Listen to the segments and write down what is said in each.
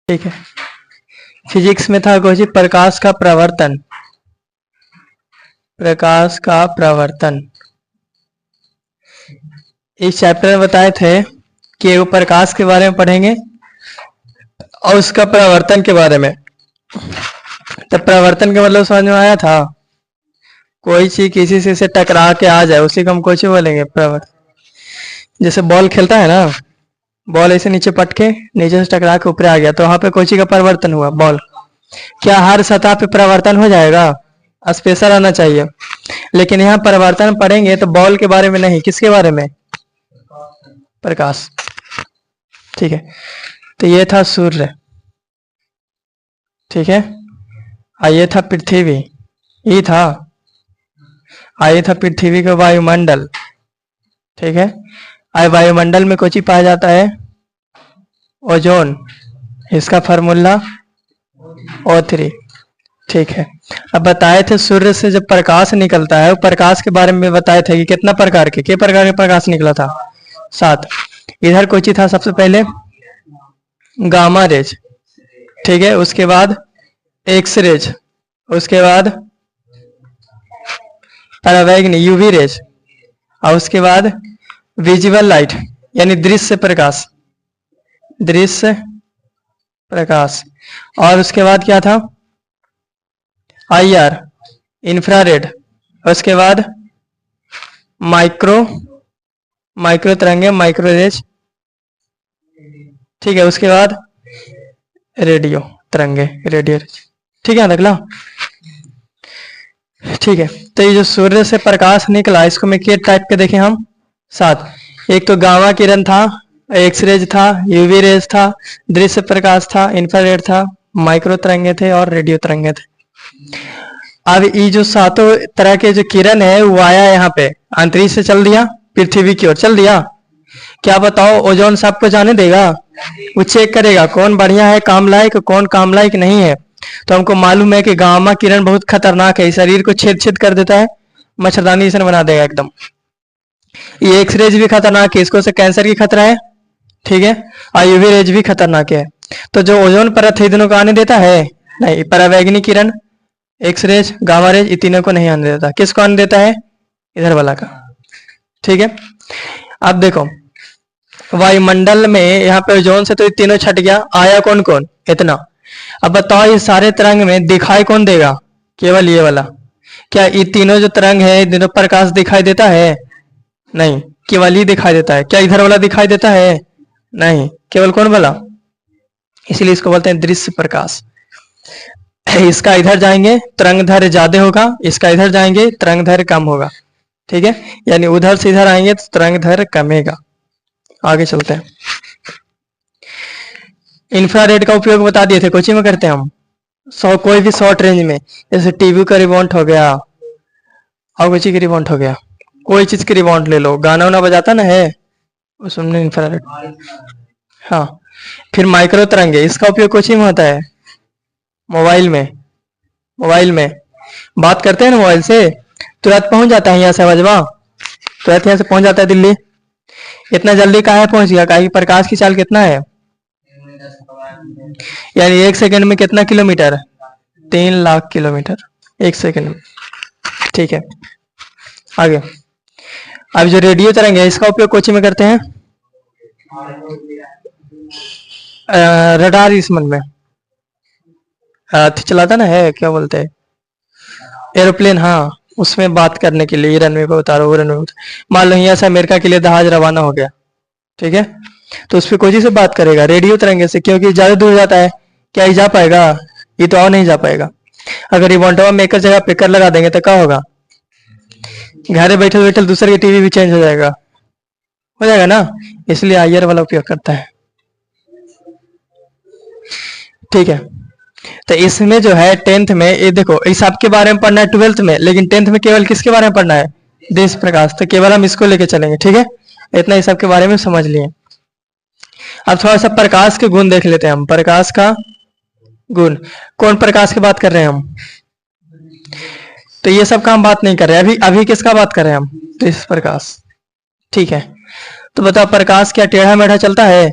ठीक है। फिजिक्स में था कोई प्रकाश का प्रवर्तन। प्रकाश का प्रवर्तन इस चैप्टर में बताए थे कि वो प्रकाश के बारे में पढ़ेंगे और उसका प्रवर्तन के बारे में। तो प्रवर्तन का मतलब समझ में आया था? कोई चीज किसी से टकरा के आ जाए उसी को हम कुछ बोलेंगे प्रवर्तन। जैसे बॉल खेलता है ना, बॉल ऐसे नीचे पट के नीचे से टकरा के ऊपर आ गया तो वहां पे कोई चीज का परिवर्तन हुआ बॉल। क्या हर सतह पे परिवर्तन हो जाएगा? स्पेशल आना चाहिए। लेकिन यहाँ परिवर्तन पढ़ेंगे तो बॉल के बारे में नहीं, किसके बारे में? प्रकाश। ठीक है। तो ये था सूर्य, ठीक है। ये था पृथ्वी, ये था ये था पृथ्वी का वायुमंडल, ठीक है। वायुमंडल में कुछ ही पाया जाता है ओजोन, इसका फार्मूला O3, ठीक है। अब बताए थे सूर्य से जब प्रकाश निकलता है, प्रकाश के बारे में बताए थे कि कितना प्रकार के प्रकाश निकला था? 7। इधर कोई था सबसे पहले गामा रेज, ठीक है। उसके बाद एक्स रेज, उसके बाद परावैंगनी यूवी रेज, और उसके बाद विजिबल लाइट यानी दृश्य प्रकाश, दृश्य प्रकाश। और उसके बाद क्या था? IR इंफ्रारेड, उसके बाद माइक्रो तरंगे माइक्रो रेज, ठीक है। उसके बाद रेडियो तरंगे रेडियो रेज, ठीक है अगला। ठीक है। तो ये जो सूर्य से प्रकाश निकला इसको में के टाइप के देखें हम 7। एक तो गामा किरण था, एक्स रेज था, यूवी रेज था, दृश्य प्रकाश था, इंफ्रारेड था, माइक्रो तरंगे थे और रेडियो तरंगे थे। अब ये जो 7 तरह के जो किरण है वो आया यहाँ पे अंतरिक्ष से चल दिया, पृथ्वी की ओर चल दिया। क्या बताओ ओजोन सबको जाने देगा? वो चेक करेगा कौन बढ़िया है काम लायक, कौन काम लायक नहीं है। तो हमको मालूम है कि गामा किरण बहुत खतरनाक है, शरीर को छेद छेद कर देता है, मच्छरदानी से बना देगा एकदम। ये एक्स रेज भी खतरनाक है, इसको से कैंसर की खतरा है, ठीक है। और यूवी रेज भी खतरनाक है। तो जो ओजोन परत है दोनों को आने देता है? नहीं। परावैंगनी किरण, एक्स रेज, गामा रेज, ये तीनों को नहीं आने देता। किसको आने देता है? इधर वाला का, ठीक है। अब देखो वायुमंडल में यहाँ पे ओजोन से तो ये तीनों छट गया, आया कौन कौन? इतना। अब बताओ ये सारे तरंग में दिखाई कौन देगा? केवल ये वाला। क्या ये तीनों जो तरंग है तीनों प्रकाश दिखाई देता है? नहीं, केवल ही दिखाई देता है। क्या इधर वाला दिखाई देता है? नहीं, केवल कौन वाला? इसलिए इसको बोलते हैं दृश्य प्रकाश। इसका इधर जाएंगे तरंग दैर्घ्य ज्यादा होगा, इसका इधर जाएंगे तरंग दैर्घ्य कम होगा, ठीक है। यानी उधर से इधर आएंगे तो तरंग दैर्घ्य कमेगा। आगे चलते हैं। इंफ्रारेड का उपयोग बता दिए थे, कोचिंग में करते हैं हम। कोई भी शॉर्ट रेंज में, जैसे टीवी का रिमोट हो गया और कोई चीज का रिमोट हो गया, कोई चीज की रिमोट ले लो, गाना वाना बजाता ना है उसमें इंफ्रारेड। हाँ। फिर माइक्रो तरंगे, इसका उपयोग कोचिंग में होता है मोबाइल में। मोबाइल में बात करते हैं ना मोबाइल से, तुरंत पहुंच जाता है यहाँ से आवाजवा, तुरंत यहाँ से पहुंच जाता है दिल्ली। इतना जल्दी काहे पहुंच गया? काहे प्रकाश की चाल कितना है? यानी 1 सेकंड में कितना किलोमीटर? 3 लाख किलोमीटर 1 सेकंड में, ठीक है। आगे अब जो रेडियो तरंग है इसका उपयोग कोचिंग में करते हैं रडार इस मन में चलाता ना है, क्या बोलते हैं, एरोप्लेन, हाँ, उसमें बात करने के लिए रनवे पे उतारो, वो रनवे मान लो यहाँ से अमेरिका के लिए जहाज रवाना हो गया, ठीक है। तो उस पर कोई से बात करेगा? रेडियो तरंगे से, क्योंकि ज्यादा दूर जाता है। क्या ये जा पाएगा? ये तो और नहीं जा पाएगा। अगर रिमोटवा में एक जगह पिकर लगा देंगे तो क्या होगा? घर बैठे बैठे दूसरे की टीवी भी चेंज हो जाएगा ना। इसलिए IR वाला उपयोग करता है, ठीक है। तो इसमें जो है 10th में ये देखो इस सबके बारे में पढ़ना है 12th में, लेकिन 10th में केवल किसके बारे में पढ़ना है? दृश्य प्रकाश। तो केवल हम इसको लेके चलेंगे, ठीक है। इतना इस सब के बारे में समझ लिए। अब थोड़ा सा प्रकाश के गुण देख लेते हैं हम। प्रकाश का गुण, कौन प्रकाश की बात कर रहे हैं हम? तो ये सब का हम बात नहीं कर रहे हैं अभी किसका बात कर रहे हैं हम? दृश्य प्रकाश, ठीक है। तो बताओ प्रकाश क्या टेढ़ा मेढ़ा चलता है?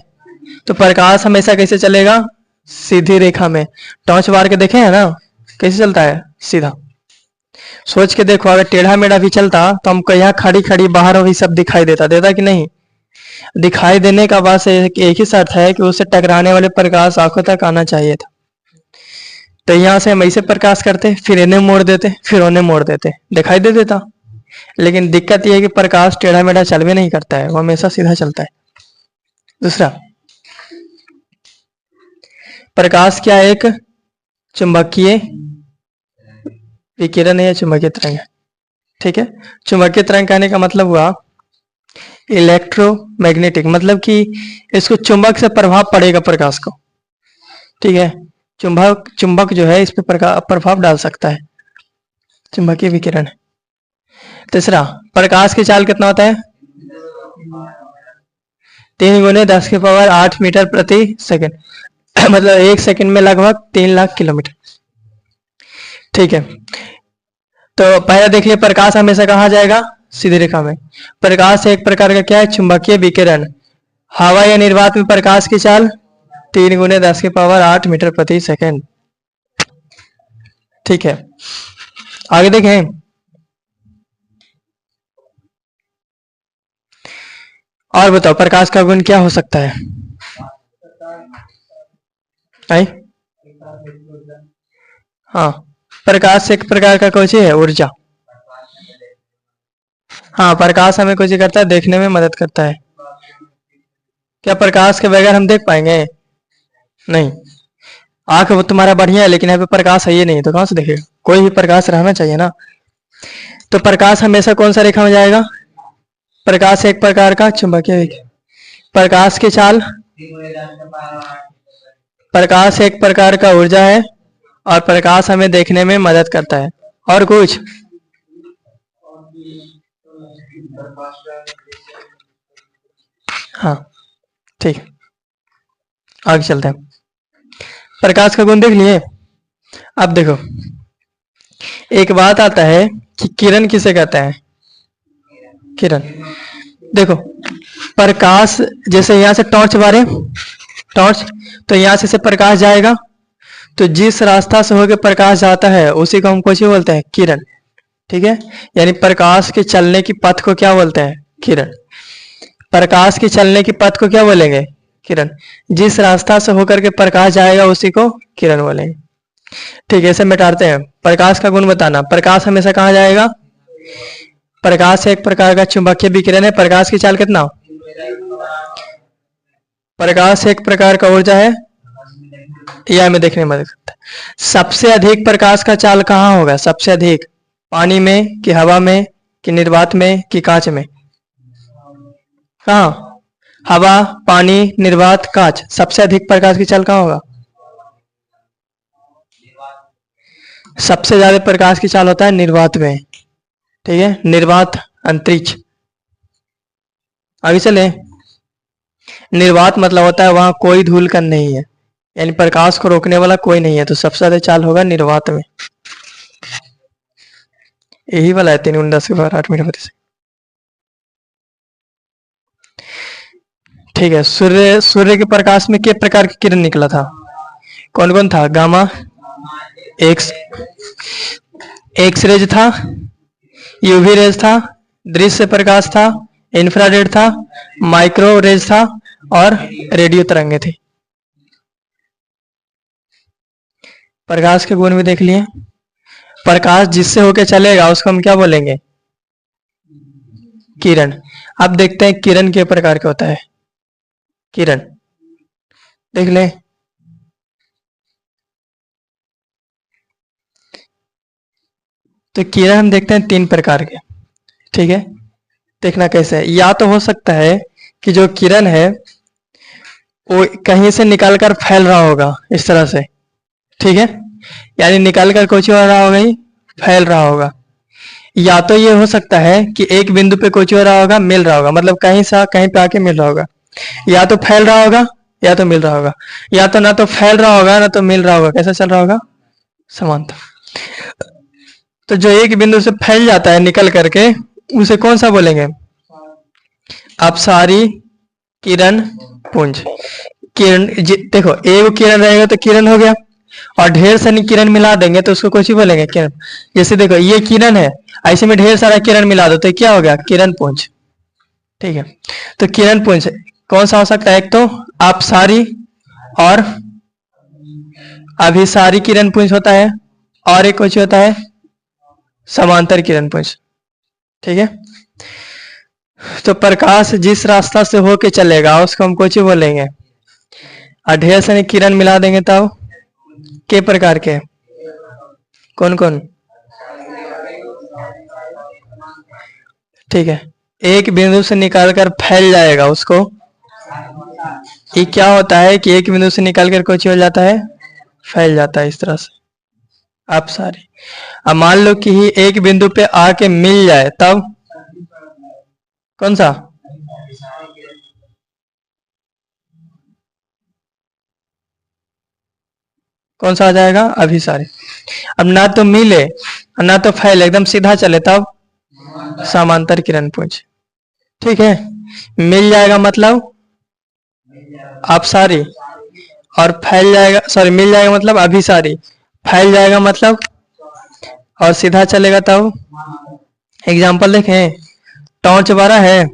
तो प्रकाश हमेशा कैसे चलेगा? सीधी रेखा में। टॉर्च बार के देखे हैं ना कैसे चलता है, सीधा। सोच के देखो, अगर टेढ़ा मेढ़ा भी चलता तो हमको यहाँ खड़ी खड़ी बाहर वही सब दिखाई देता, देता कि नहीं? दिखाई देने का बस एक ही शर्त है कि उससे टकराने वाले प्रकाश आंखों तक आना चाहिए था। तो यहाँ से हम ऐसे प्रकाश करते, फिर इन्हें मोड़ देते, फिर उन्हें मोड़ देते, दिखाई दे देता। लेकिन दिक्कत यह है कि प्रकाश टेढ़ा मेढ़ा चल भी नहीं करता है, वो हमेशा सीधा चलता है। दूसरा, प्रकाश क्या एक चुंबकीय विकिरण है या चुंबकीय तरंग है? ठीक है, चुंबकीय तरंग कहने का मतलब हुआ इलेक्ट्रोमैग्नेटिक, मतलब कि इसको चुंबक से प्रभाव पड़ेगा प्रकाश को। ठीक है, चुंबक जो है इस पे प्रभाव डाल सकता है, चुंबकीय विकिरण है। तीसरा, प्रकाश की चाल कितना होता है? 3 × 10⁸ मीटर प्रति सेकंड मतलब 1 सेकंड में लगभग 3 लाख किलोमीटर। ठीक है, तो पहले देख लिया, प्रकाश हमेशा कहाँ जाएगा? सीधी रेखा में। प्रकाश एक प्रकार का क्या है? चुंबकीय विकिरण। हवा या निर्वात में प्रकाश की चाल 3 × 10⁸ मीटर प्रति सेकंड। ठीक है, आगे देखें। और बताओ प्रकाश का गुण क्या हो सकता है? आई? हाँ, प्रकाश एक प्रकार का कुछ है ऊर्जा। हाँ, प्रकाश हमें कुछ करता है, देखने में मदद करता है। क्या प्रकाश के बगैर हम देख पाएंगे? नहीं। आंख वो तुम्हारा बढ़िया है, लेकिन यहाँ पे प्रकाश है ये नहीं, तो कहां से देखेगा? कोई भी प्रकाश रहना चाहिए ना। तो प्रकाश हमेशा कौन सा रेखा में जाएगा? प्रकाश एक प्रकार का चुंबकीय विकिरण। प्रकाश की चाल, प्रकाश एक प्रकार का ऊर्जा है और प्रकाश हमें देखने में मदद करता है। और कुछ? हाँ, ठीक है, आगे चलते हैं। प्रकाश का गुण देख लिए। अब देखो, एक बात आता है कि किरण किसे कहते हैं? किरण। देखो, प्रकाश जैसे यहां से टॉर्च मारे, टॉर्च, तो यहां से प्रकाश जाएगा, तो जिस रास्ता से होकर प्रकाश जाता है उसी को हम कुछ बोलते हैं? किरण। ठीक है, यानी प्रकाश के चलने की पथ को क्या बोलते हैं? किरण। प्रकाश के चलने की पथ को क्या बोलेंगे? किरण। जिस रास्ता से होकर के प्रकाश जाएगा उसी को किरण बोलेंगे। ठीक है, इसे मिटाते हैं। प्रकाश का गुण बताना। प्रकाश हमेशा कहाँ जाएगा? प्रकाश एक प्रकार का चुंबकीय विकिरण है। प्रकाश की चाल कितना? प्रकाश एक प्रकार का ऊर्जा है, यह हमें देखने में मदद करता है। सबसे अधिक प्रकाश का चाल कहाँ होगा? सबसे अधिक पानी में कि हवा में कि निर्वात में कि कांच में? कहाँ? हवा, पानी, निर्वात, कांच। सबसे अधिक प्रकाश की चाल कहाँ होगा? सबसे ज्यादा प्रकाश की चाल होता है निर्वात में। ठीक है, निर्वात अंतरिक्ष। आगे चले। निर्वात मतलब होता है वहां कोई धूल कण नहीं है, यानी प्रकाश को रोकने वाला कोई नहीं है, तो सबसे ज्यादा चाल होगा निर्वात में। यही वाला है 3 × 10⁸ मीटर प्रति सेकंड। ठीक है, सूर्य के प्रकाश में किस प्रकार की किरण निकला था? कौन कौन था? गामा, एक्स रेज था, यूवी रेज था, दृश्य प्रकाश था, इंफ्रारेड था, माइक्रो रेज था और रेडियो तरंगे थी। प्रकाश के गुण भी देख लिए। प्रकाश जिससे होके चलेगा उसको हम क्या बोलेंगे? किरण। अब देखते हैं किरण के प्रकार क्या होता है। किरण देख ले। तो किरण हम देखते हैं 3 प्रकार के। ठीक है, देखना कैसे है। या तो हो सकता है कि जो किरण है वो कहीं से निकलकर फैल रहा होगा इस तरह से। ठीक है, यानी निकलकर कुछ हो रहा होगा, ही फैल रहा होगा। या तो ये हो सकता है कि एक बिंदु पे कुछ हो रहा होगा, मिल रहा होगा, मतलब कहीं से कहीं पे आके मिल रहा होगा। या तो फैल रहा होगा या तो मिल रहा होगा, या तो ना तो फैल रहा होगा ना तो मिल रहा होगा। कैसा चल रहा होगा? समांतर। तो जो एक बिंदु से फैल जाता है निकल करके, उसे कौन सा बोलेंगे? अपसारी किरण पुंज। किरण देखो एक किरण रहेगा तो किरण हो गया, और ढेर सारी किरण मिला देंगे तो उसको कुछ ही बोलेंगे किरण। जैसे देखो ये किरण है, ऐसे में ढेर सारा किरण मिला दो तो क्या हो गया, किरण पुंज। ठीक है, तो किरण पुंज कौन सा हो सकता है, एक तो अपसारी और अभिसारी किरण पुंज होता है, और एक कुछ होता है समांतर किरण पुंज। ठीक है, तो प्रकाश जिस रास्ता से होके चलेगा उसको हम कुछ ही बोलेंगे, और ढेर सारी किरण मिला देंगे तब के प्रकार के, कौन कौन। ठीक है, एक बिंदु से निकालकर फैल जाएगा उसको, ये क्या होता है कि एक बिंदु से निकालकर कुछ हो जाता है, फैल जाता है इस तरह से। आप सारे अब मान लो कि ही एक बिंदु पे आके मिल जाए तब कौन सा, कौन सा आ जाएगा, अभिसारी। अब ना तो मिले ना तो फैले, एकदम सीधा चले तब समांतर किरण पुंज। ठीक है, मिल जाएगा मतलब अपसारी, और फैल जाएगा, सॉरी मिल जाएगा मतलब अभिसारी, फैल जाएगा मतलब, और सीधा चलेगा तब। एग्जाम्पल देखें, टॉर्च बड़ा है,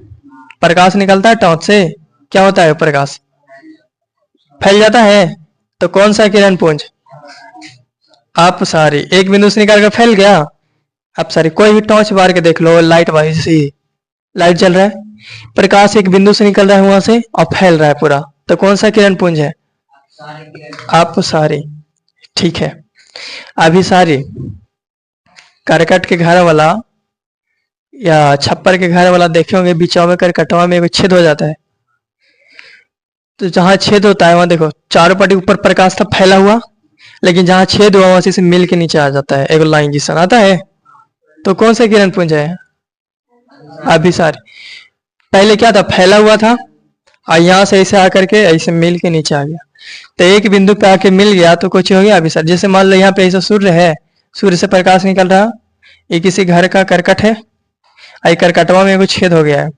प्रकाश निकलता है टॉर्च से, क्या होता है प्रकाश, फैल जाता है, तो कौन सा किरण पुंज, अपसारी। एक बिंदु से निकाल कर फैल गया, अपसारी। कोई भी टॉर्च बार के देख लो, लाइट वाइज ही लाइट जल रहा है, प्रकाश एक बिंदु से निकल रहा है वहां से और फैल रहा है पूरा, तो कौन सा किरण पुंज है, अपसारी। ठीक है, अभिसारी करकट के घर वाला या छप्पर के घर वाला देखे होंगे, बीचों में करकटवा में एक छेद हो जाता है, तो जहां छेद होता है वहां देखो चारों पट्टी ऊपर प्रकाश था फैला हुआ, लेकिन जहां छेद हुआ वहां से मिल के नीचे आ जाता है, एक लाइन जिस आता है, तो कौन सा किरण पुंज है, अभिसारी। पहले क्या था, फैला हुआ था, और यहाँ से ऐसे आकर के ऐसे मिल के नीचे आ गया, तो एक बिंदु पे आके मिल गया तो कुछ हो गया अभिसारी। जैसे मान लो यहाँ पे ऐसा सूर्य है, सूर्य से प्रकाश निकल रहा, ये किसी घर का करकट है, आई करकटवा में कुछ छेद हो गया है,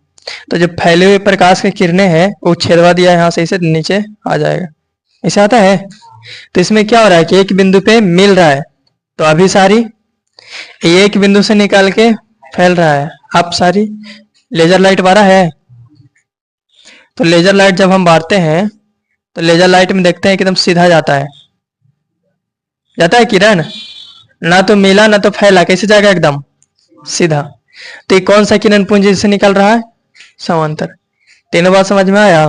तो जो फैले हुए प्रकाश की किरणें हैं वो छेदवा दिया यहाँ से इसे नीचे आ जाएगा, ऐसे आता है। तो इसमें क्या हो रहा है कि एक बिंदु पे मिल रहा है तो अभिसारी, एक बिंदु से निकाल के फैल रहा है अपसारी। लेजर लाइट बारा है, तो लेजर लाइट जब हम बारते हैं तो लेजर लाइट में देखते हैं कि एकदम सीधा जाता है, जाता है किरण, ना तो मिला ना तो फैला, कैसे जाएगा, एकदम सीधा। तो ये कौन सा किरण पुंज से निकल रहा है, समांतर। तीनों बात समझ में आया,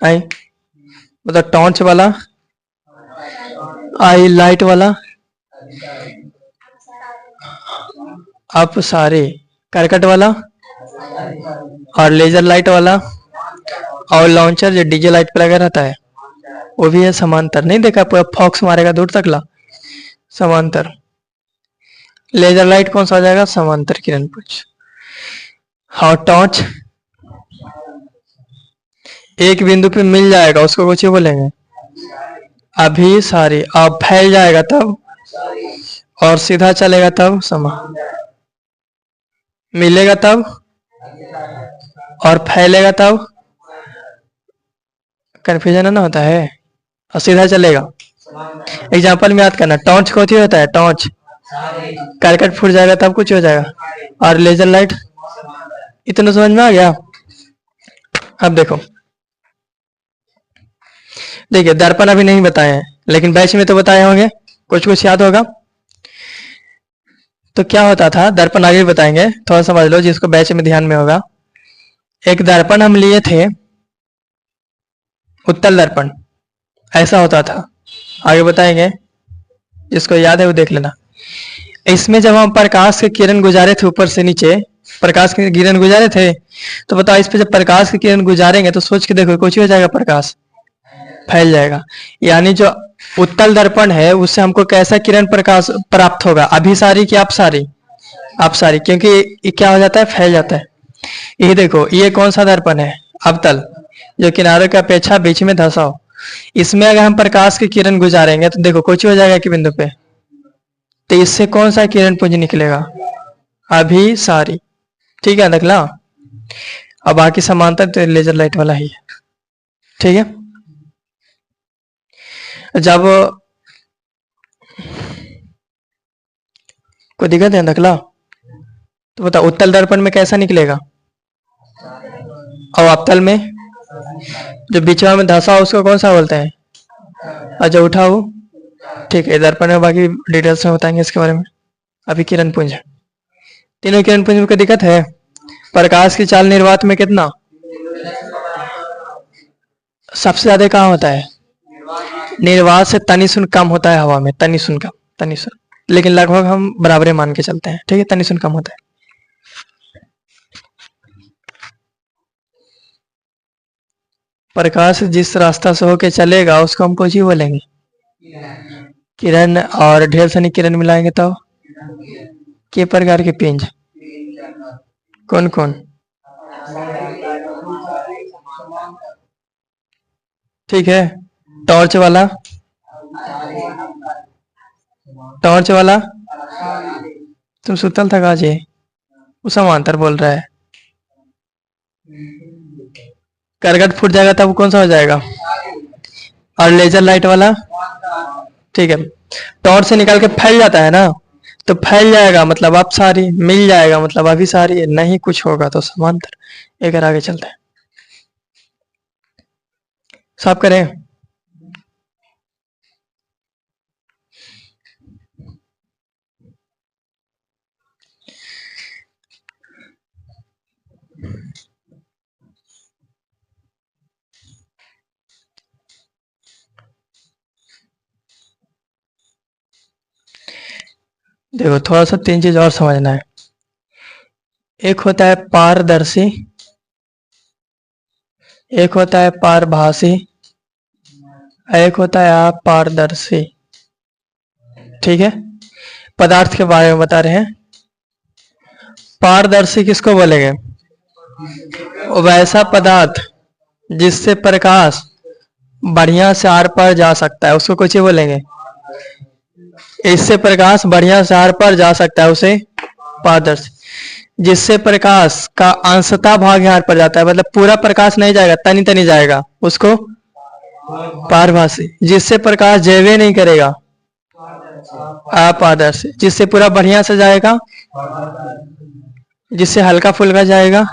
आई मतलब टॉर्च वाला, आई लाइट वाला, अपसारी करकट वाला, और लेजर लाइट वाला, और लॉन्चर जो डीजे लाइट पे लगा रहता है वो भी है समांतर। नहीं देखा, पूरा फॉक्स मारेगा दूर तक ला, समांतर। लेजर लाइट कौन सा आ जाएगा, समांतर किरण पुंज। और टॉर्च एक बिंदु पे मिल जाएगा उसको कुछ ही बोलेंगे, अभिसारी। अब फैल जाएगा तब, और सीधा चलेगा तब समा, मिलेगा तब और फैलेगा तब, कंफ्यूजन ना होता है, और सीधा चलेगा। एग्जाम्पल में याद करना, टॉर्च कौन होता है, टॉर्च करकट फूट जाएगा तब कुछ हो जाएगा, और लेजर लाइट। इतना समझ में आ गया। अब देखो, देखिए दर्पण अभी नहीं बताए हैं, लेकिन बैच में तो बताए होंगे, कुछ कुछ याद होगा। तो क्या होता था, दर्पण आगे भी बताएंगे, थोड़ा समझ लो जिसको बैच में ध्यान में होगा। एक दर्पण हम लिए थे, उत्तल दर्पण, ऐसा होता था, आगे बताएंगे, जिसको याद है वो देख लेना। इसमें जब हम प्रकाश के किरण गुजारे थे ऊपर से नीचे, प्रकाश के किरण गुजारे थे, तो बताओ इस पे जब प्रकाश के किरण गुजारेंगे तो सोच के देखो कुछ हो जाएगा, प्रकाश फैल जाएगा। यानी जो उत्तल दर्पण है उससे हमको कैसा किरण प्रकाश प्राप्त होगा, अभिसारी की अपसारी, अपसारी, क्योंकि ये क्या हो जाता है, फैल जाता है। ये देखो ये कौन सा दर्पण है, अवतल, जो किनारों की अपेक्षा बीच में धंसा हो। इसमें अगर हम प्रकाश की किरण गुजारेंगे तो देखो कुछ हो जाएगा कि बिंदु पे, तो इससे कौन सा किरण पुंज निकलेगा, अभिसारी। ठीक है, निकला। अब बाकी समांतर तो लेजर लाइट वाला ही है। ठीक है। जब कोई दिक्कत है नकला, तो बता उत्तल दर्पण में कैसा निकलेगा, और अवतल में जो बीच में धंसा हो उसको कौन सा बोलते हैं, और जो उठा हो। ठीक है, दर्पण में बाकी डिटेल्स में बताएंगे इसके बारे में। अभी किरण पुंज, तीनों किरण पुंज में कोई दिक्कत है। प्रकाश की चाल निर्वात में कितना, सबसे ज्यादा कहाँ होता है, निर्वात से तनिसुन कम होता है हवा में, तनिसुन कम, तनिसुन, लेकिन लगभग हम बराबरे मान के चलते हैं। ठीक है, तनिसुन कम होता है। प्रकाश जिस रास्ता से होके चलेगा उसको हम कुछ ही बोलेंगे, किरण, और ढेर सारी किरण मिलाएंगे तो के प्रकार के पिंज, कौन कौन। ठीक है, टॉर्च वाला, टॉर्च वाला, तुम सुतल था गाजी, वो समांतर बोल रहा है। करगट फूट जाएगा तब कौन सा हो जाएगा, और लेजर लाइट वाला। ठीक है, टॉर्च से निकाल के फैल जाता है ना, तो फैल जाएगा मतलब अब सारी, मिल जाएगा मतलब अभी सारी, नहीं कुछ होगा तो समांतर। एक आगे चलते हैं, साफ करें। देखो थोड़ा सा तीन चीज और समझना है। एक होता है पारदर्शी, एक होता है पारभासी, एक होता है अपारदर्शी। ठीक है, पदार्थ के बारे में बता रहे हैं। पारदर्शी किसको बोलेंगे, वैसा पदार्थ जिससे प्रकाश बढ़िया से आर पार जा सकता है, उसको कुछ ही बोलेंगे। इससे प्रकाश बढ़िया से आर पार जा सकता है उसे पारदर्शी। जिससे प्रकाश का अंशतः भाग आर पार जाता है, मतलब पूरा प्रकाश नहीं जाएगा, तनी तनी जाएगा, उसको पारभासी। जिससे प्रकाश जयवे नहीं करेगा, अपारदर्शी। जिससे पूरा बढ़िया से जाएगा, जिससे हल्का फुल्का जाएगा,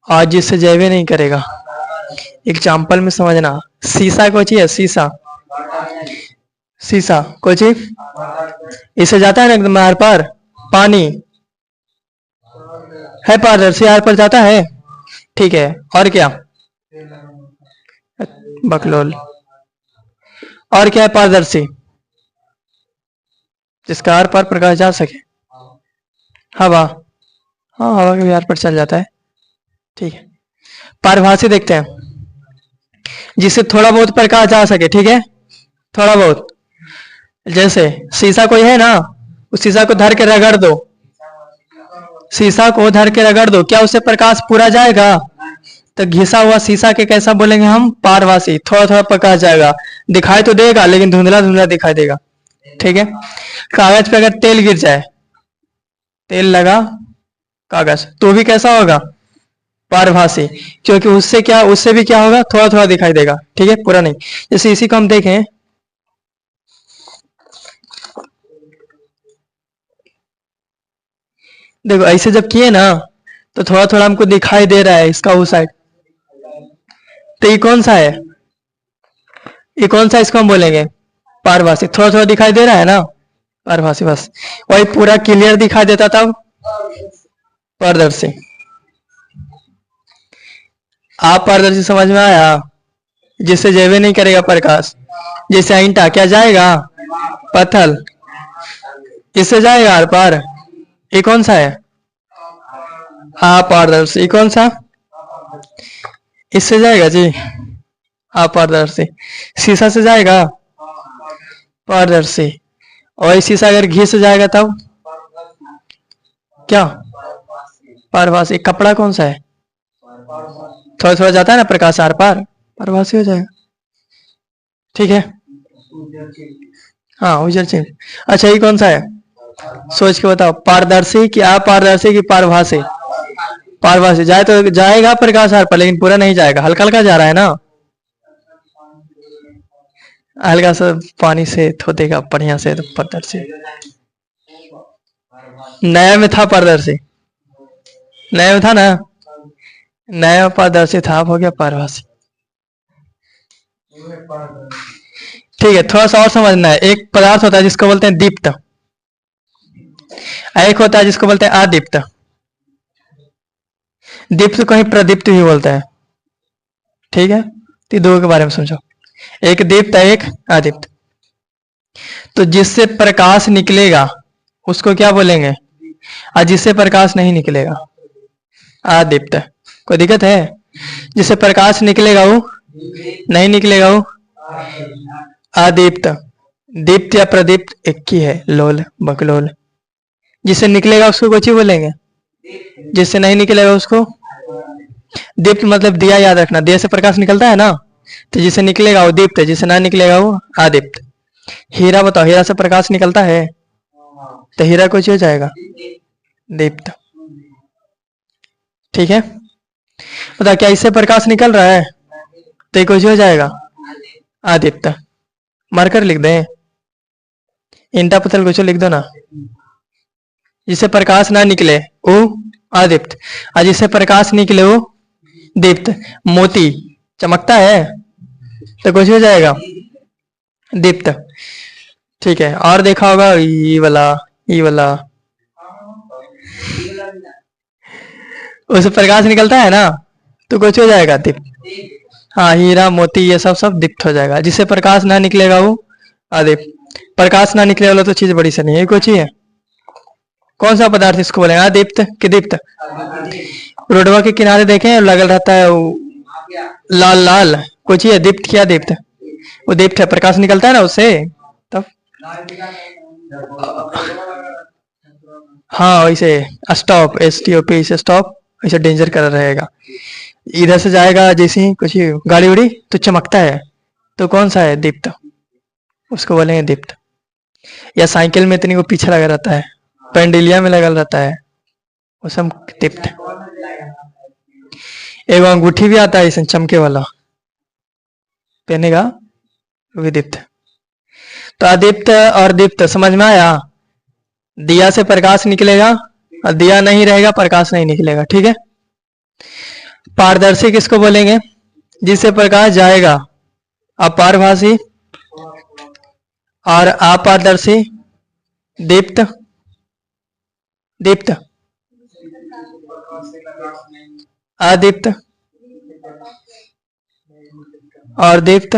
और जिससे जयवे नहीं करेगा। एग्जाम्पल में समझना, शीशा को चाहिए, शीशा, शीशा को चाहिए, इससे जाता है ना एकदम आर पार, पानी है पारदर्शी, आर पर जाता है। ठीक है, और क्या, बकलोल, और क्या है पारदर्शी, जिसका आर पार प्रकाश जा सके, हवा, हाँ हवा के भी आर पर चल जाता है। ठीक है, पारभासी देखते हैं, जिससे थोड़ा बहुत प्रकाश जा सके। ठीक है, थोड़ा बहुत, जैसे शीशा कोई है ना, उस शीशा को धर के रगड़ दो, शीशा को धर के रगड़ दो, क्या उससे प्रकाश पूरा जाएगा, तो घिसा हुआ शीशा के कैसा बोलेंगे हम, पारभासी। थोड़ा थोड़ा प्रकाश जाएगा, दिखाई तो देगा लेकिन धुंधला धुंधला दिखाई देगा। ठीक है, कागज पे अगर तेल गिर जाए, तेल लगा कागज, तो भी कैसा होगा, पारभासी, क्योंकि उससे क्या, उससे भी क्या होगा, थोड़ा थोड़ा दिखाई देगा। ठीक है, पूरा नहीं। जैसे इसी को हम देखें, देखो ऐसे जब किए ना, तो थोड़ा थोड़ा हमको दिखाई दे रहा है इसका वो साइड, तो ये कौन सा है, ये कौन सा, इसको हम बोलेंगे पारभासी। थोड़ा थोड़ा दिखाई दे रहा है ना, पारभासी। बस वही पूरा क्लियर दिखाई देता तब पारदर्शी। आप पारदर्शी समझ में आया, जिससे जयवे नहीं करेगा प्रकाश। जैसे ईंटा क्या जाएगा, पत्थर, इससे जाएगा आर पार, ये कौन सा है, अपारदर्शी। कौन सा, इससे जाएगा जी, अपारदर्शी। शीशा से जाएगा, पारदर्शी। और ये शीशा अगर घी से जाएगा तब क्या, पारभासी। कपड़ा कौन सा है, थोड़ा थोड़ा जाता है ना प्रकाश आर पार, पारभासी हो जाएगा। ठीक है, हाँ उजर चीज। अच्छा ये कौन सा है, सोच के बताओ, पारदर्शी की अपारदर्शी की पारभासी। पारभासी जाए तो जाएगा प्रकाश आर पर, लेकिन पूरा नहीं जाएगा, हल्का हल्का जा रहा है ना, हल्का सा पानी से धो देगा बढ़िया से तो पारदर्शी। नया में था पारदर्शी, नया में था ना, नया पारदर्शी था, अब हो गया पारभासी। ठीक है, थोड़ा सा और समझना है। एक पदार्थ होता है जिसको बोलते हैं दीप्त, एक होता है जिसको बोलते हैं अदीप्त। दीप्त को ही प्रदीप्त भी बोलते हैं। ठीक है, तो दो के बारे में समझो, एक दीप्त एक अदीप्त। तो जिससे प्रकाश निकलेगा उसको क्या बोलेंगे, और जिससे प्रकाश नहीं निकलेगा अदीप्त। कोई दिक्कत है? जिससे प्रकाश निकलेगा वो नहीं निकलेगा वो अदीप्त। दीप्त या प्रदीप्त एक ही है, लोल बकलोल। जिससे निकलेगा उसको कुछ ही बोलेंगे, जिससे नहीं निकलेगा उसको दीप्त। मतलब दिया, याद रखना, दिया से प्रकाश निकलता है ना, तो जिससे निकलेगा वो दीप्त है, जिससे ना निकलेगा वो अदीप्त। हीरा बताओ, हीरा से प्रकाश निकलता है तो हीरा कुछ हो जाएगा दीप्त। ठीक है, बताओ क्या इससे प्रकाश निकल रहा है तो कुछ हो जाएगा अदीप्त। मार्कर लिख दें, इंटा पत्थर कुछ लिख दो ना। जिससे प्रकाश ना निकले वो अदीप्त, और जिससे प्रकाश निकले वो दीप्त। मोती चमकता है तो कुछ हो जाएगा दीप्त। ठीक है, और देखा होगा ये वाला, ये वाला, उससे प्रकाश निकलता है ना तो कुछ हो जाएगा दीप्त। हाँ, हीरा मोती ये सब सब दीप्त हो जाएगा। जिससे प्रकाश ना निकलेगा वो अदीप्त। प्रकाश ना निकले वाला तो चीज बड़ी सी नहीं है, कुछ ही है। कौन सा पदार्थ इसको बोलेंगे, अदीप्त कि दीप्त? रोडवा के किनारे देखें लगल रहता है वो लाल लाल, कुछ ही है दीप्त क्या दीप्त? वो दीप्त है, प्रकाश निकलता है ना उससे तब। हाँ वैसे स्टॉप, STOP से स्टॉप, वैसे डेंजर कर रहेगा। इधर से जाएगा जैसे ही कुछ ही गाड़ी उड़ी तो चमकता है, तो कौन सा है दीप्त, उसको बोलेंगे दीप्त। या साइकिल में इतनी को पीछे लगा रहता है, पेंडिलिया में लगा रहता है, वो सब दीप्त। एक अंगूठी भी आता है इसमें चमके वाला, पहने का वो भी दीप्त। तो अदीप्त और दीप्त समझ में आया? दिया से प्रकाश निकलेगा और दिया नहीं रहेगा प्रकाश नहीं निकलेगा। ठीक है, पारदर्शी किसको बोलेंगे, जिससे प्रकाश जाएगा अपारभासी, और अपारदर्शी दीप्त। दीप्त अदीप्त और दीप्त।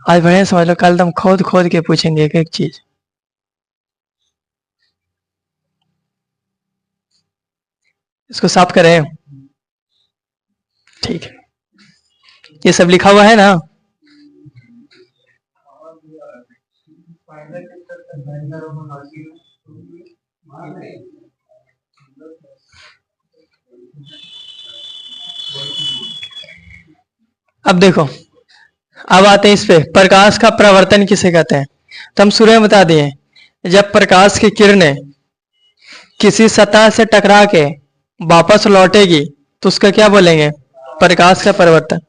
आज बढ़िया समझ लो, कल तुम खोद खोद के पूछेंगे एक एक चीज। इसको साफ करें? ठीक है, ये सब लिखा हुआ है ना? अब देखो, अब आते हैं इस पे, प्रकाश का प्रवर्तन किसे कहते हैं। तो हम शुरू में बता दिए, जब प्रकाश की किरणें किसी सतह से टकरा के वापस लौटेगी तो उसका क्या बोलेंगे, प्रकाश का परिवर्तन।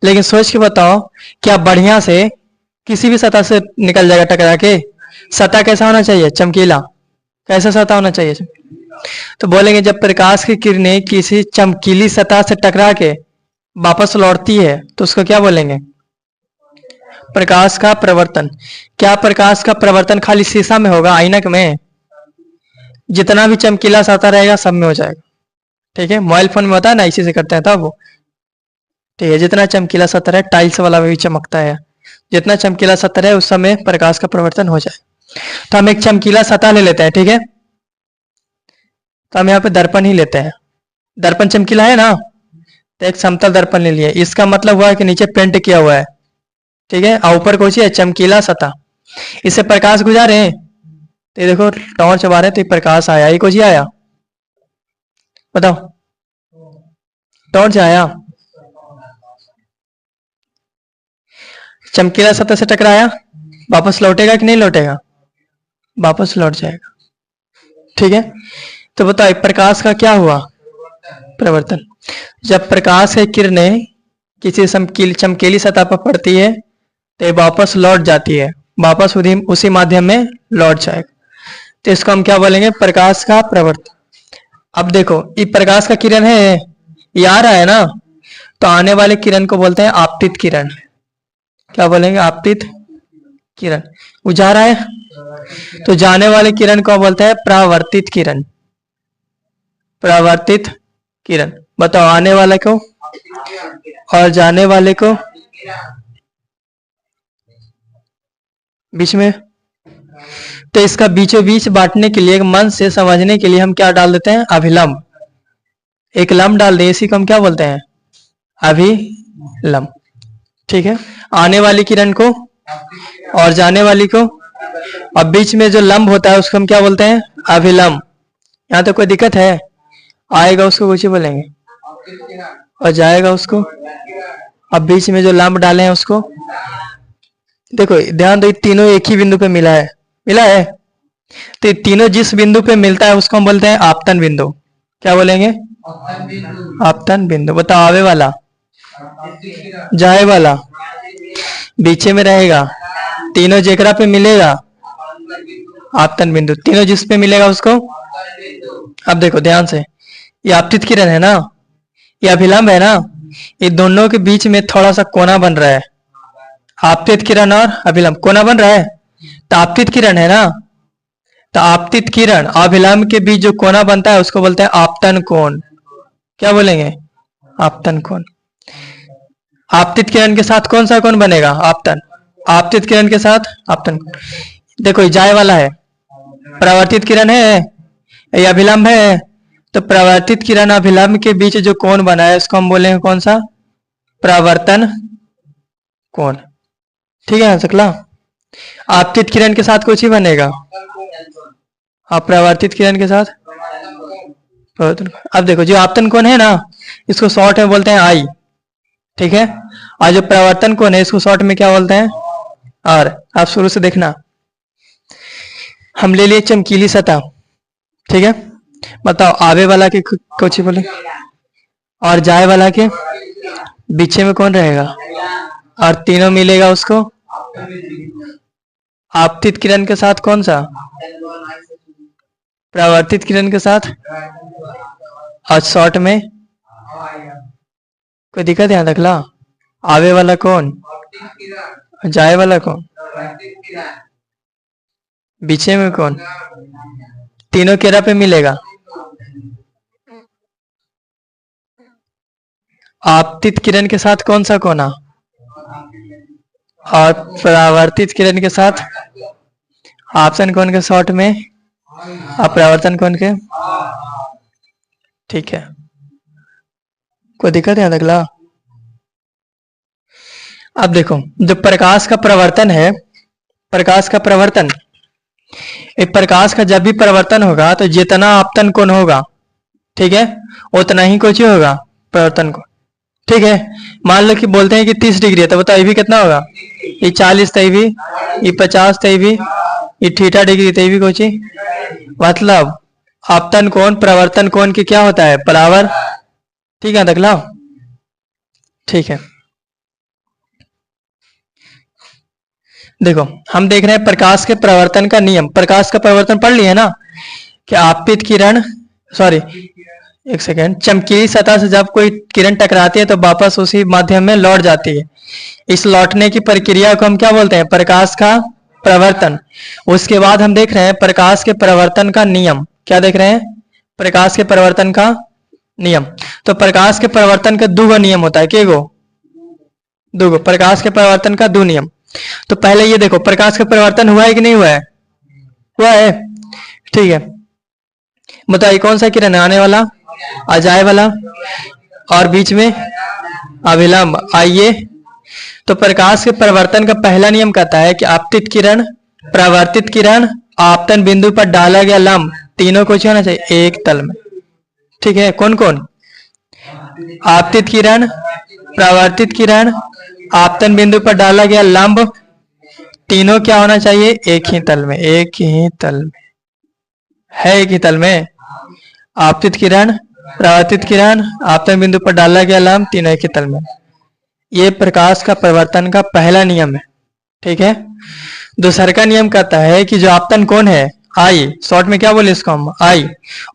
लेकिन सोच के बताओ, क्या बढ़िया से किसी भी सतह से निकल जाएगा टकरा के? सतह कैसा होना चाहिए, चमकीला। कैसा सतह होना चाहिए? तो बोलेंगे जब प्रकाश की किरणें किसी चमकीली सतह से टकरा के वापस लौटती है तो उसको क्या बोलेंगे, प्रकाश का प्रवर्तन। क्या प्रकाश का प्रवर्तन खाली शीशा में होगा, आईनक में? जितना भी चमकीला सतह रहेगा सब में हो जाएगा। ठीक है, मोबाइल फोन में होता है ना, इसी से करते हैं तब वो। ठीक है, जितना चमकीला सतह है, टाइल्स वाला भी चमकता है, जितना चमकीला सतह है उस समय प्रकाश का प्रवर्तन हो जाए। तो हम एक चमकीला सतह ले लेते हैं। ठीक है, तो हम यहाँ पे दर्पण ही लेते हैं। दर्पण चमकीला है ना, तो एक समतल दर्पण ले लिए। इसका मतलब हुआ कि नीचे पेंट किया हुआ है, ठीक है, और ऊपर कुछ है चमकीला सतह। इससे प्रकाश गुजारे हैं तो ये देखो टॉर्च चबा रहे तो प्रकाश आया, ये कुछ ही आया, बताओ, टॉर्च आया। चमकीला सतह से टकराया, वापस लौटेगा कि नहीं लौटेगा, वापस लौट जाएगा। ठीक है, तो बताओ प्रकाश का क्या हुआ, प्रवर्तन। जब प्रकाश की किरणें किसी चमकीली सतह पर पड़ती है तो ये वापस लौट जाती है, वापस उसी माध्यम में लौट जाएगा। तो इसको हम क्या बोलेंगे? प्रकाश का प्रवर्तन। अब देखो ये प्रकाश का किरण है, ये आ रहा है ना, तो आने वाले किरण को बोलते हैं आपतित किरण। क्या बोलेंगे? आपतित किरण। वो जा रहा है तो जाने वाले किरण को बोलते हैं परावर्तित किरण। परावर्तित किरण। बताओ आने वाले को और जाने वाले को बीच में। तो इसका बीचों बीच बांटने के लिए, मन से समझने के लिए हम क्या डाल देते हैं? अभिलंब। एक लंब डाल दे, इसी को हम क्या बोलते हैं? अभिलंब। ठीक है। आने वाली किरण को और जाने वाली को, और बीच में जो लंब होता है उसको हम क्या बोलते हैं? अभिलंब। यहाँ तो कोई दिक्कत है? आएगा उसको कुछ ही बोलेंगे, और जाएगा उसको। अब बीच में जो लंब डाले हैं उसको देखो, ध्यान दो, ये तीनों एक ही बिंदु पे मिला है, मिला है। तो ये तीनों जिस बिंदु पे मिलता है उसको हम बोलते हैं आपतन बिंदु। क्या बोलेंगे? आपतन बिंदु। बताओ आवे वाला, जाए वाला, बीचे में रहेगा, तीनों जेकरा पे मिलेगा आपतन बिंदु। तीनों जिस पे मिलेगा उसको। अब देखो ध्यान से, ये आपतित किरण है ना, ये अभिलंब है ना, ये दोनों के बीच में थोड़ा सा कोना बन रहा है। आपतित किरण और अभिलंब कोना बन रहा है, तो आपतित किरण है ना, तो आपतित किरण अभिलंब के बीच जो कोना बनता है उसको बोलते हैं आपतन कोण। क्या बोलेंगे? आपतन कोण। आपतित किरण के साथ कौन सा कोण बनेगा? आपतन। आपतित किरण के साथ आपतन। देखो ये जाए वाला है, परावर्तित किरण है, ये अभिलंब है, तो परावर्तित किरण अभिलंब के बीच जो कोण बना है उसको हम बोलेंगे कौन सा? परावर्तन कोण। ठीक है सकला। आपतित किरण के साथ कुछ ही बनेगा, आप परावर्तित किरण के साथ। अब देखो जो आपतन कोण है ना, इसको शॉर्ट में बोलते हैं आई। ठीक है। और जो परावर्तन कोण है इसको शॉर्ट में क्या बोलते हैं? आर। आप शुरू से देखना। हम ले लिए चमकीली सतह। ठीक है। बताओ आवे वाला के कुछ ही बोले, और जाए वाला के बीचे में कौन रहेगा? और तीनों मिलेगा उसको आपतित किरण के साथ कौन सा? परावर्तित किरण के साथ। और शॉर्ट में कोई दिक्कत है? रखला। आवे वाला कौन? जाए वाला कौन? बीचे में कौन? तीनों केरा पे मिलेगा। आपतित किरण के साथ कौन सा कोना? और परावर्तित किरण के साथ आपतन कोण के शॉर्ट में, और परावर्तन कोण के। ठीक है। कोई दिक्कत है अगला? अब देखो जो प्रकाश का प्रवर्तन है, प्रकाश का प्रवर्तन, एक प्रकाश का जब भी परिवर्तन होगा तो जितना आपतन कोण होगा, ठीक है, उतना ही कुछ होगा परिवर्तन कोण। ठीक है। मान लो कि बोलते हैं कि 30 डिग्री है, तो बताओ ये भी कितना होगा? ये 40, तो ये भी, ये 50, तो ये भी, ये थीटा डिग्री, तो ये भी कुछ ही। मतलब आपतन कोण प्रवर्तन कोण की क्या होता है? बराबर। ठीक है अगला। ठीक है। देखो हम देख रहे हैं प्रकाश के प्रवर्तन का नियम। प्रकाश का प्रवर्तन पढ़ लिया ना कि आपतित किरण, सॉरी एक सेकेंड, चमकीली सतह से जब कोई किरण टकराती है तो वापस उसी माध्यम में लौट जाती है। इस लौटने की प्रक्रिया को हम क्या बोलते हैं? प्रकाश का प्रवर्तन। उसके बाद हम देख रहे हैं प्रकाश के प्रवर्तन का नियम। क्या देख रहे हैं? प्रकाश के प्रवर्तन का नियम। तो प्रकाश के प्रवर्तन का दो नियम होता है। के गो? दो। प्रकाश के प्रवर्तन का दो नियम। तो पहले ये देखो प्रकाश का परिवर्तन हुआ है कि नहीं हुआ है? हुआ है। ठीक है। बताइए कौन सा किरण है? आने वाला, जाए वाला, और बीच में अभिलंब। आइए, तो प्रकाश के परिवर्तन का पहला नियम कहता है कि आपतित किरण, परावर्तित किरण, आपतन बिंदु पर डाला गया लंब, तीनों को होना चाहिए एक तल में। ठीक है। कौन कौन? आपतित किरण, परावर्तित किरण, आपतन बिंदु पर डाला गया लंब, तीनों क्या होना चाहिए? एक ही तल में। एक ही तल में है, एक ही तल में। आपतित किरण, परावर्तित किरण, आपतन बिंदु पर डाला गया लंब, तीनों एक ही तल में। ये प्रकाश का परिवर्तन का पहला नियम है। ठीक है। दूसरा का नियम कहता है कि जो आपतन कोण है आई, शॉर्ट में क्या बोले इसको हम, आई,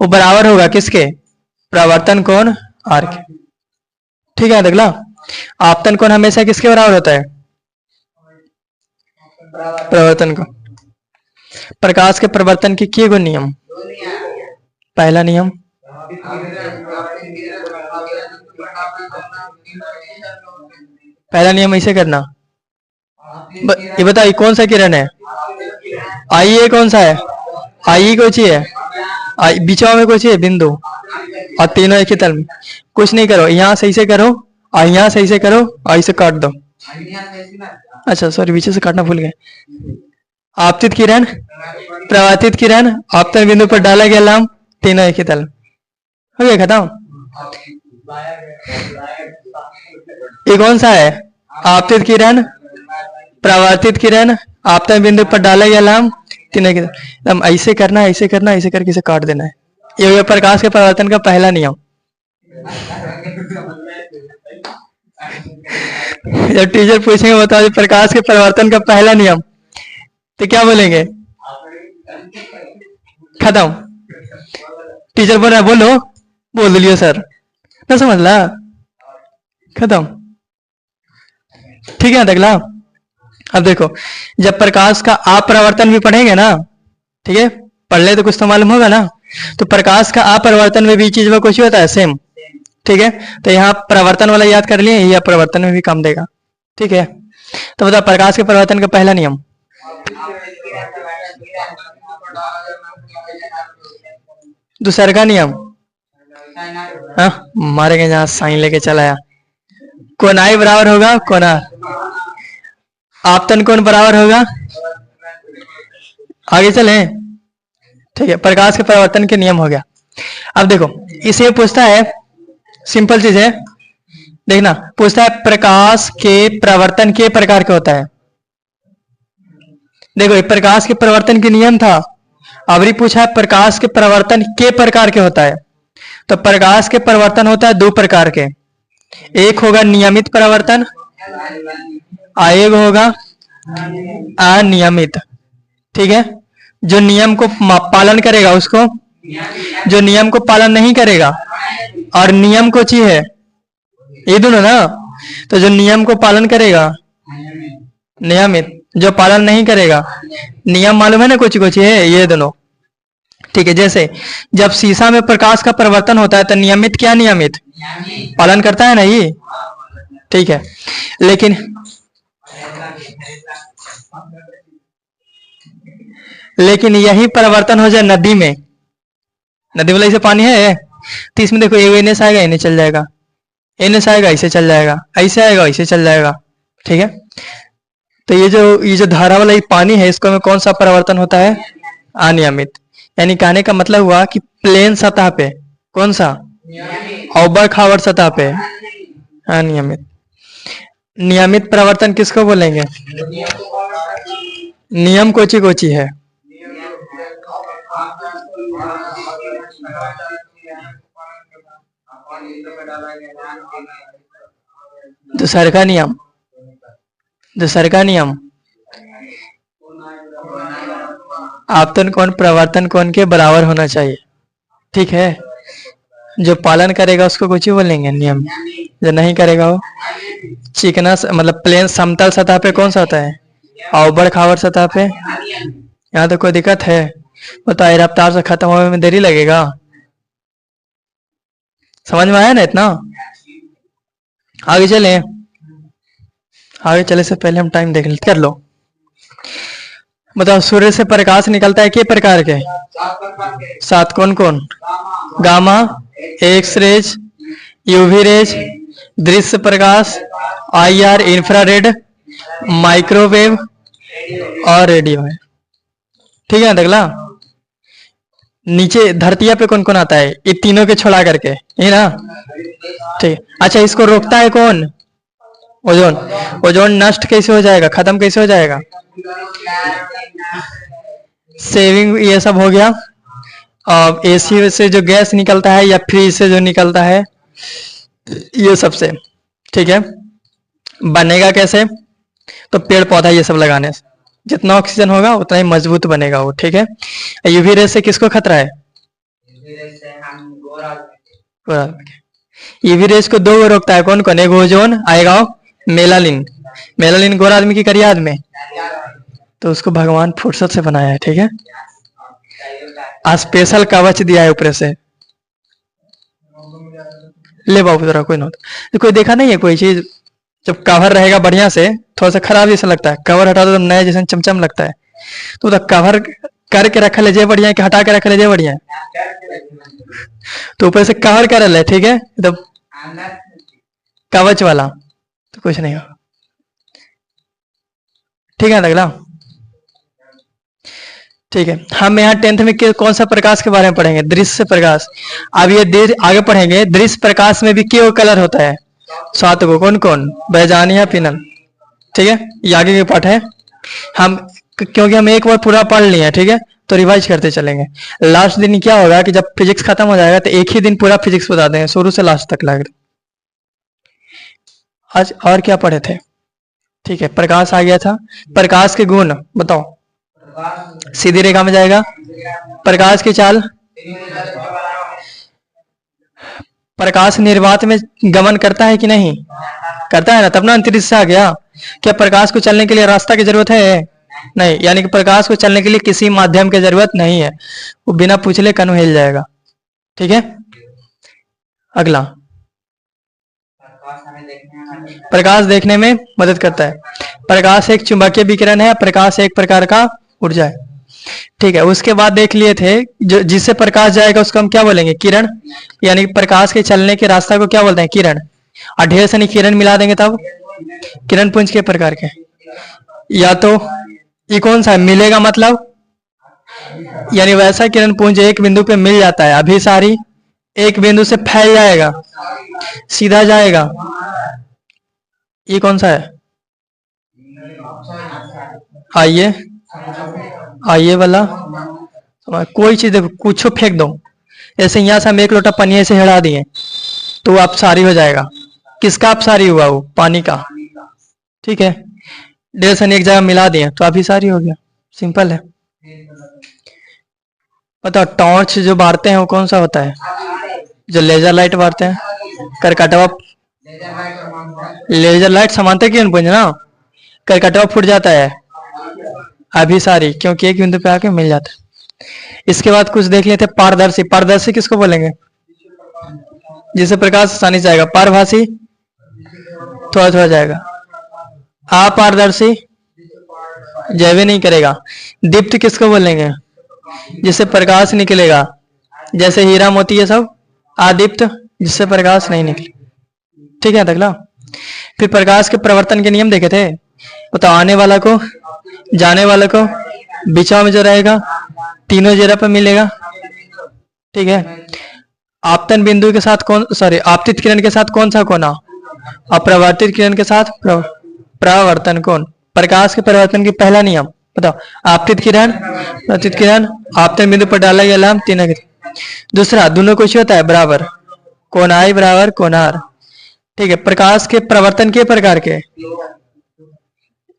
वो बराबर होगा किसके, प्रवर्तन कोण आर के। ठीक है अगला, आपतन कोण हमेशा किसके बराबर होता है, प्रवर्तन कोण। प्रकाश के परिवर्तन के किए गो नियम, पहला नियम, पहला नियम ऐसे करना। ये बताइए कौन सा किरण है, आई ये कौन सा है, आई कौन सी है, आई बीचवा में कौन सी है बिंदु, और तीनों एक ही तल में। कुछ नहीं करो, यहाँ सही से करो और यहाँ सही से करो और इसे काट दो। अच्छा सॉरी, बीच से काटना भूल गए। आपतित किरण, प्रवर्तित किरण, आपतन बिंदु पर डाला गया लंब, तीनों एक ही तल। हो गया खत्म। ये कौन सा है, आपतित किरण, प्रवर्तित किरण, आपतन बिंदु पर डाला गया लंब, तीनों एक ही तल। ऐसे करना है, ऐसे करना, ऐसे करके इसे काट देना है। ये प्रकाश के परिवर्तन का पहला नियम। जब टीचर पूछेंगे बताओ प्रकाश के परिवर्तन का पहला नियम, तो क्या बोलेंगे, खत्म। टीचर बोल रहा है बोलो, बोल लियो सर, ना समझ ला, खत्म। ठीक है अगला। अब देखो, जब प्रकाश का अपरिवर्तन भी पढ़ेंगे ना, ठीक है, पढ़ ले तो कुछ तो मालूम होगा ना। तो प्रकाश का अपरिवर्तन में भी चीज में कुछ होता है सेम। ठीक है, तो यहाँ परिवर्तन वाला याद कर लिए, यह परिवर्तन में भी काम देगा। ठीक है, तो बताओ प्रकाश के परिवर्तन का पहला नियम, दूसरा का नियम, हाँ मारेंगे जहां साइन लेके चलाया, कोनाई बराबर होगा कोना, आपतन कोण बराबर होगा, आगे चले। ठीक है, प्रकाश के परिवर्तन के नियम हो गया। अब देखो इसे पूछता है, सिंपल चीज है, देखना पूछता है प्रकाश के प्रवर्तन के प्रकार के होता है। देखो प्रकाश के परिवर्तन के नियम था, अभी पूछा है प्रकाश के परिवर्तन के प्रकार के होता है। तो प्रकाश के परिवर्तन होता है दो प्रकार के, एक होगा नियमित परिवर्तन, एक होगा अनियमित। ठीक है, जो नियम को पालन करेगा उसको, जो नियम को पालन नहीं करेगा, और नियम को ची है ये दोनों ना। तो जो नियम को पालन करेगा नियमित, जो पालन नहीं करेगा, नियम मालूम है ना कुछ कुछ है, ये दोनों। ठीक है, जैसे जब शीशा में प्रकाश का परिवर्तन होता है तो नियमित क्या, नियमित पालन करता है ना ये। ठीक है, लेकिन यही परिवर्तन हो जाए नदी में, नदी वाला ऐसे पानी है तो इसमें देखो ये एनएस आएगा, इन्हें चल जाएगा, एनएस आएगा इसे चल जाएगा, ऐसे आएगा इसे चल जाएगा। ठीक है, तो ये जो धारा वाला ये पानी है, इसको में कौन सा परिवर्तन होता है, अनियमित। यानी कहने का मतलब हुआ कि प्लेन सतह पे कौन सा, औबर खावर सतह पे अनियमित। नियमित परिवर्तन किसको बोलेंगे, नियम कोची कोची है, दूसरा का नियम, दूसरा का नियम आपतन कोण प्रवर्तन कोण के बराबर होना चाहिए। ठीक है, जो पालन करेगा उसको कुछ ही बोलेंगे नियम, जो नहीं करेगा वो चिकना मतलब प्लेन समतल सतह पे कौन सा होता है, औबड़ खावर सतह पे। यहाँ तो कोई दिक्कत है, बताइए रफ्तार से खत्म होने में देरी लगेगा, समझ में आया ना इतना। आगे चले, आगे चले से पहले हम टाइम देख लेते, कर लो। बताओ सूर्य से प्रकाश निकलता है किस प्रकार के, 7, कौन कौन, gamma, x rays, UV rays, दृश्य प्रकाश, IR इंफ्रारेड, माइक्रोवेव और रेडियो है। ठीक है अगला, नीचे धरतिया पे कौन कौन आता है, ये तीनों के छोड़ा करके, ये ना। ठीक, अच्छा इसको रोकता है कौन, ओजोन। ओजोन नष्ट कैसे हो जाएगा, खत्म कैसे हो जाएगा, सेविंग, ये सब हो गया। और एसी से जो गैस निकलता है या फ्रिज से जो निकलता है, ये सबसे। ठीक है, बनेगा कैसे? तो पेड़ पौधा ये सब लगाने से जितना ऑक्सीजन होगा उतना ही मजबूत बनेगा वो, ठीक है। यूवी रेस से किसको खतरा है? यूवी रेस को दो रोकता है, कौन कौन? एक ओजोन आएगा, मेलानिन। मेलानिन गोरा आदमी की करिया आदमी, तो उसको भगवान फुर्सत से बनाया है, ठीक है। स्पेशल कवच दिया है ऊपर से। ले बाबू जरा, कोई ना तो कोई देखा नहीं है कोई चीज जब कवर रहेगा बढ़िया से, थोड़ा सा खराब जैसा लगता है, कवर हटा दो तो नया जैसा चमचम लगता है। तो कवर करके रखा ले जे बढ़िया है कि हटा के रखा ले जे बढ़िया है? तो ऊपर से कवर कर ले, ठीक है, तो कवच वाला तो कुछ नहीं हो, ठीक है अगला। ठीक है, हम यहाँ 10th में कौन सा प्रकाश के बारे में पढ़ेंगे? दृश्य प्रकाश। अब ये आगे पढ़ेंगे, दृश्य प्रकाश में भी क्यों कलर होता है? 7 को, कौन कौन? बैजानिया, पिनल, ठीक है, ये आगे के पाठ है। हम क्योंकि हम एक बार पूरा पढ़ लिए, ठीक है, तो रिवाइज करते चलेंगे। लास्ट दिन क्या होगा कि जब फिजिक्स खत्म हो जाएगा तो एक ही दिन पूरा फिजिक्स बता देंगे शुरू से लास्ट तक लग। आज और क्या पढ़े थे? ठीक है, प्रकाश आ गया था। प्रकाश के गुण बताओ। सीधी रेखा में जाएगा। प्रकाश की चाल, प्रकाश निर्वात में गमन करता है कि नहीं? करता है ना, तब ना अंतरिक्ष से आ गया। क्या प्रकाश को चलने के लिए रास्ता की जरूरत है? नहीं, यानी कि प्रकाश को चलने के लिए किसी माध्यम की जरूरत नहीं है, वो बिना पूछले कनु हिल जाएगा, ठीक है। अगला, प्रकाश देखने में मदद करता है। प्रकाश एक चुंबकीय विकिरण है, प्रकाश एक प्रकार का ऊर्जा है, ठीक है। उसके बाद देख लिए थे जो जिससे प्रकाश जाएगा उसको हम क्या बोलेंगे? किरण। यानी प्रकाश के चलने के रास्ता को क्या बोलते हैं? किरण। और ढेर सारी किरण मिला देंगे तब किरण पुंज के प्रकार के। या तो ये कौन सा है? मिलेगा मतलब, यानी वैसा किरण पुंज एक बिंदु पे मिल जाता है, अभिसारी एक बिंदु से फैल जाएगा, सीधा जाएगा। ये कौन सा है? आइए, आइए वाला। कोई चीज देखो, कुछ फेंक दो, ऐसे यहाँ से हम एक लोटा पानी ऐसे हिला दिए तो अपसारी हो जाएगा। किसका अपसारी हुआ? वो पानी का, ठीक है। डेढ़ सन एक जगह मिला दिए तो अभिसारी हो गया, सिंपल है। बताओ, टॉर्च जो बारते हैं वो कौन सा होता है? जो लेजर लाइट बारते हैं। करकटवा, लेजर लाइट समानता किरण पुंज ना, करकटवा फूट जाता है, अभिसारी, क्योंकि एक बिंदु पे आके मिल जाता है। इसके बाद कुछ देख लेते हैं, पारदर्शी। पारदर्शी किसको बोलेंगे? जिसे प्रकाश आसानी से जाएगा। पारभासी थोड़ा थोड़ा जाएगा। अपारदर्शी जैवे नहीं करेगा। दीप्त किसको बोलेंगे? जिससे प्रकाश निकलेगा, जैसे हीरा मोती ये सब आदीप्त, जिससे प्रकाश नहीं निकले, ठीक है। अगला, फिर प्रकाश के प्रवर्तन के नियम देखे थे। तो आने वाला को, जाने वाले को, बीचा में जो रहेगा तीनों जगह पर मिलेगा, ठीक है। आपतन बिंदु के साथ कौन, सॉरी, आपतित किरण के साथ कौन सा कोना? अपरावर्तित किरण के साथ प्रवर्तन कोण। प्रकाश के परिवर्तन की पहला नियम बताओ। आपतित किरण, परावर्तित किरण, आपतन बिंदु पर डाला गया लाम तीन। दूसरा, दोनों कुछ होता है बराबर, कोणाई बराबर कोणार, ठीक है। प्रकाश के प्रवर्तन के प्रकार के,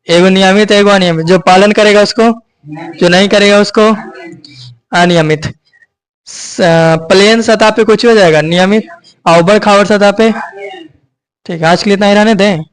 एगो नियमित एगो अनियमित। जो पालन करेगा उसको, जो नहीं करेगा उसको अनियमित। प्लेन सतह पे कुछ हो जाएगा नियमित, और उबड़ खाबड़ सतह पे, ठीक है। आज के लिए इतना ही रहने दें।